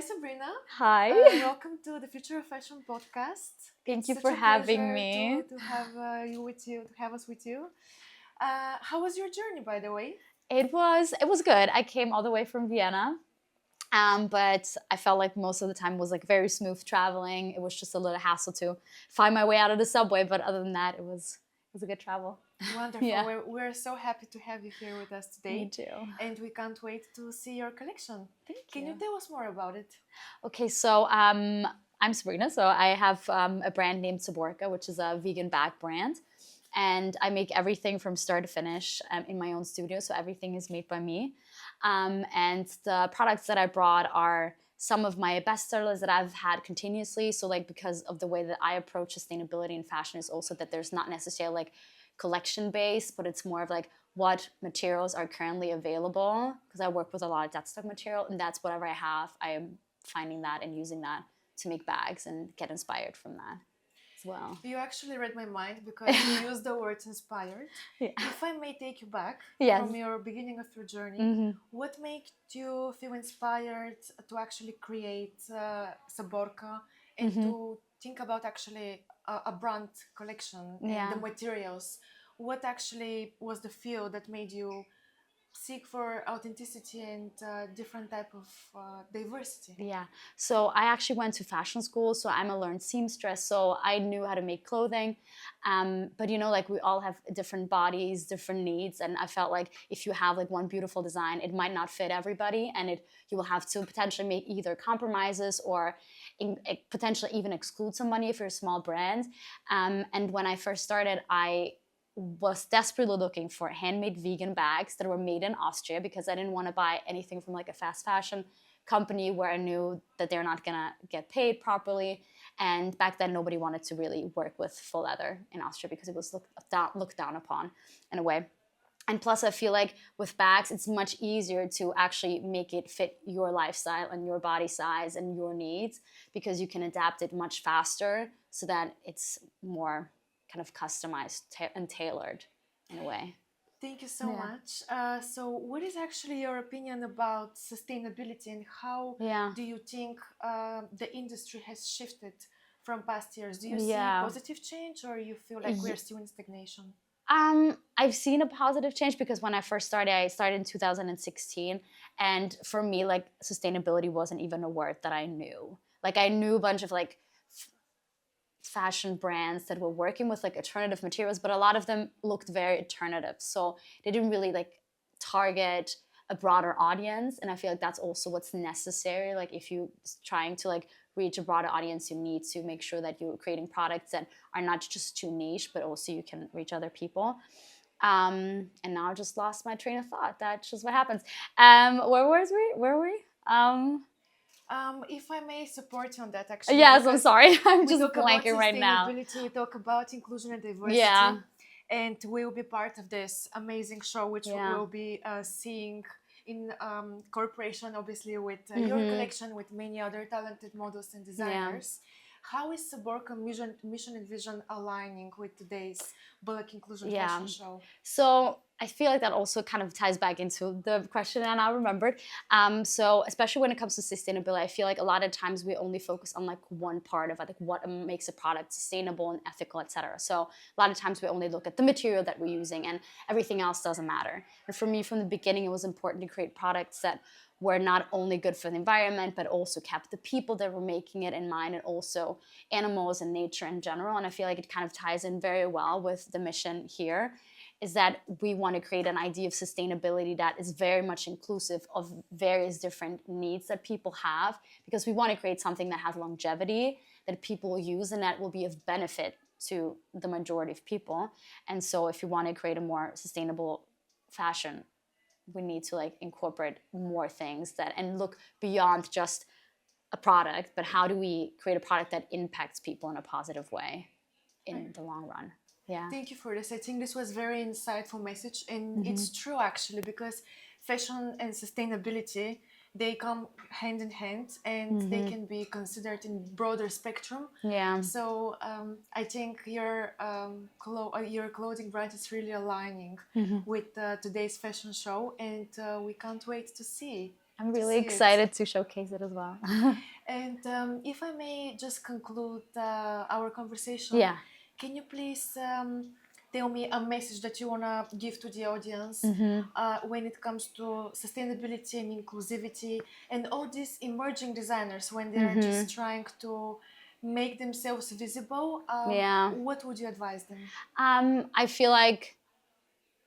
Sabrina. Hi. Welcome to the Future of Fashion podcast. Thank It's you such for a having pleasure me. to have to have us with you. How was your journey, by the way? It was good. I came all the way from Vienna. But I felt like most of the time was like very smooth traveling. It was just a little hassle to find my way out of the subway, but other than that, it was a good travel. Wonderful. Yeah. We're so happy to have you here with us Me today, too. and we can't wait to see your collection. Thank Can you you. tell us more about it? Okay, so I'm Sabrina. So I have a brand named Saborka, which is a vegan bag brand. And I make everything from start to finish in my own studio. So everything is made by me. And the products that I brought are some of my best sellers that I've had continuously. So like because of the way that I approach sustainability and fashion is also that there's not necessarily like collection based, but it's more of like what materials are currently available because I work with a lot of dead stock material, and that's whatever I have. I am finding that and using that to make bags and get inspired from that as well. You actually read my mind because you used the words inspired. Yeah. If I may take you back Yes. from your beginning of your journey, Mhm. what made you feel inspired to actually create Saborka and to think about actually a brand collection and Yeah. the materials? What actually was the feel that made you seek for authenticity and different type of diversity? Yeah. So I actually went to fashion school. So I'm a learned seamstress. So I knew how to make clothing. But you know, like we all have different bodies, different needs. And I felt like if you have like one beautiful design, it might not fit everybody. And you will have to potentially make either compromises or potentially even exclude somebody if you're a small brand. And when I first started, I was desperately looking for handmade vegan bags that were made in Austria because I didn't want to buy anything from like a fast fashion company where I knew that they're not gonna get paid properly. And back then, nobody wanted to really work with full leather in Austria because it was looked down upon in a way. And plus, I feel like with bags, it's much easier to actually make it fit your lifestyle and your body size and your needs because you can adapt it much faster so that it's more kind of customized and tailored in a way. Thank you so Yeah. much. So, what is actually your opinion about sustainability and how Yeah. do you think the industry has shifted from past years? Do you see Yeah. positive change or you feel like we're still in stagnation? I've seen a positive change because when I started in 2016, and for me, like sustainability wasn't even a word that I knew. Like I knew a bunch of like fashion brands that were working with like alternative materials, but a lot of them looked very alternative. So they didn't really like target a broader audience. And I feel like that's also what's necessary. Like if you trying to like reach a broader audience, you need to make sure that you're creating products that are not just too niche, but also you can reach other people. And now I just lost my train of thought. That's just what happens. Where was we? Where were we? If I may support you on that, actually, Yes, I'm because sorry. I'm we just talk about blanking right now. sustainability, we talk about inclusion and diversity, Yeah. and we will be part of this amazing show, which Yeah. we'll be seeing in cooperation, obviously, with your collection, with many other talented models and designers. How is Saborka mission and vision aligning with today's Bullock Inclusion fashion show? So I feel like that also kind of ties back into the question that I remembered. So especially when it comes to sustainability, I feel like a lot of times we only focus on like one part of it, like what makes a product sustainable and ethical, etc. So a lot of times we only look at the material that we're using and everything else doesn't matter. And for me, from the beginning, it was important to create products that were not only good for the environment, but also kept the people that were making it in mind and also animals and nature in general. And I feel like it kind of ties in very well with the mission here, is that we want to create an idea of sustainability that is very much inclusive of various different needs that people have, because we want to create something that has longevity, that people will use, and that will be of benefit to the majority of people. And so if you want to create a more sustainable fashion, we need to like incorporate more things that and look beyond just a product, but how do we create a product that impacts people in a positive way in the long run? Yeah. Thank you for this. I think this was very insightful message, and it's true actually, because fashion and sustainability, they come hand in hand, and they can be considered in broader spectrum. Yeah. So I think your clothing brand is really aligning with today's fashion show, and we can't wait to see I'm really see it. excited to showcase it as well. And if I may just conclude our conversation, Yeah. can you please tell me a message that you want to give to the audience when it comes to sustainability and inclusivity and all these emerging designers when they're just trying to make themselves visible? Yeah. What would you advise them? I feel like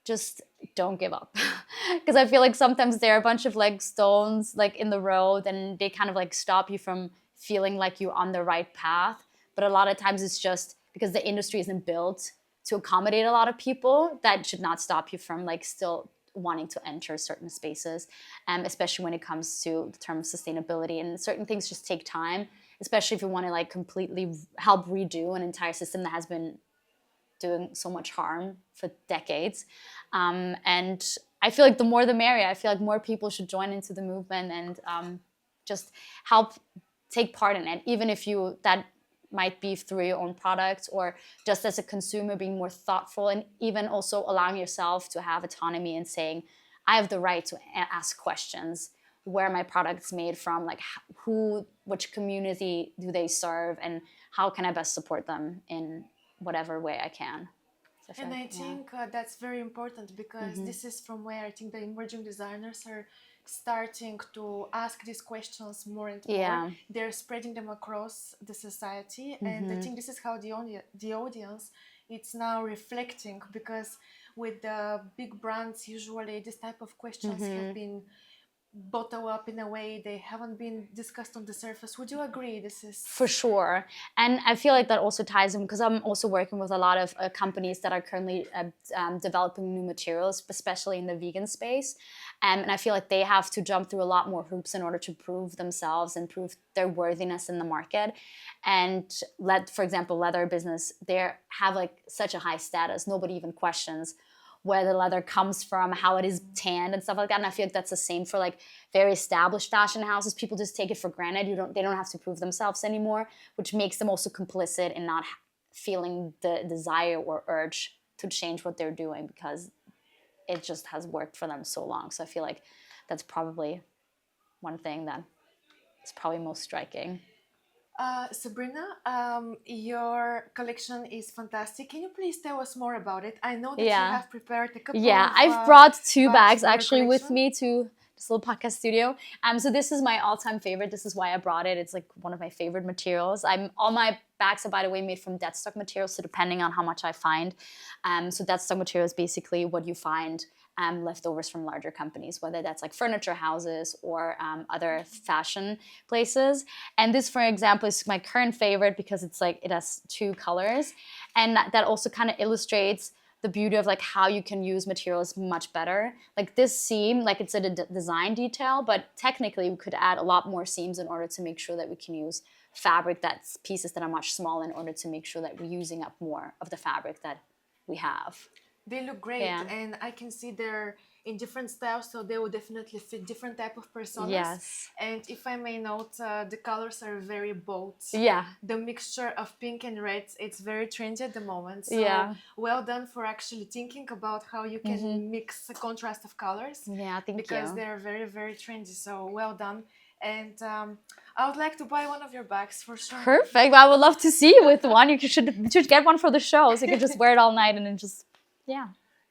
just don't give up, because I feel like sometimes there are a bunch of like stones like in the road and they kind of like stop you from feeling like you're on the right path. But a lot of times it's just because the industry isn't built to accommodate a lot of people. That should not stop you from like still wanting to enter certain spaces, especially when it comes to the term of sustainability. And certain things just take time, especially if you want to like completely help redo an entire system that has been doing so much harm for decades. And I feel like the more the merrier. I feel like more people should join into the movement and just help take part in it, even if that might be through your own product or just as a consumer being more thoughtful, and even also allowing yourself to have autonomy and saying, I have the right to ask questions. Where my product's made from, like which community do they serve, and how can I best support them in whatever way I can. So And I think that's very important because this is from where I think the emerging designers are starting to ask these questions more and more. They're spreading them across the society, and I think this is how the audience it's now reflecting, because with the big brands usually this type of questions have been bottle up in a way, they haven't been discussed on the surface. Would you agree this is for sure? And I feel like that also ties in because I'm also working with a lot of companies that are currently developing new materials, especially in the vegan space, and I feel like they have to jump through a lot more hoops in order to prove themselves and prove their worthiness in the market. And for example, leather business, they have like such a high status, nobody even questions where the leather comes from, how it is tanned and stuff like that. And I feel like that's the same for like very established fashion houses. People just take it for granted. They don't have to prove themselves anymore, which makes them also complicit in not feeling the desire or urge to change what they're doing because it just has worked for them so long. So I feel like that's probably one thing that is probably most striking. Sabrina, your collection is fantastic. Can you please tell us more about it? I know that you have prepared a couple of I've brought two bags for your actually with collection. me to this little podcast studio. So this is my all-time favorite. This is why I brought it. It's like one of my favorite materials. All my bags are, by the way, made from dead stock materials, so depending on how much I find. So dead stock material is basically what you find leftovers from larger companies, whether that's like furniture houses or other fashion places. And this, for example, is my current favorite because it's like it has two colors, and that also kind of illustrates the beauty of like how you can use materials much better. Like this seam, like it's a design detail, but technically we could add a lot more seams in order to make sure that we can use fabric that's pieces that are much smaller in order to make sure that we're using up more of the fabric that we have. They look great, and I can see they're in different styles, so they will definitely fit different type of personas. Yes. And if I may note, the colors are very bold. Yeah. The mixture of pink and red, it's very trendy at the moment. So well done for actually thinking about how you can mix a contrast of colors. Yeah, thank you. Because they're very, very trendy. So well done. And I would like to buy one of your bags for sure. Perfect. I would love to see you with one. You should get one for the show, so you can just wear it all night and then just. Yeah.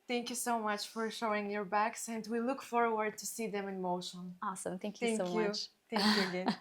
Thank you so much for showing your bags, and we look forward to see them in motion. Awesome. Thank you so much. Thank you again.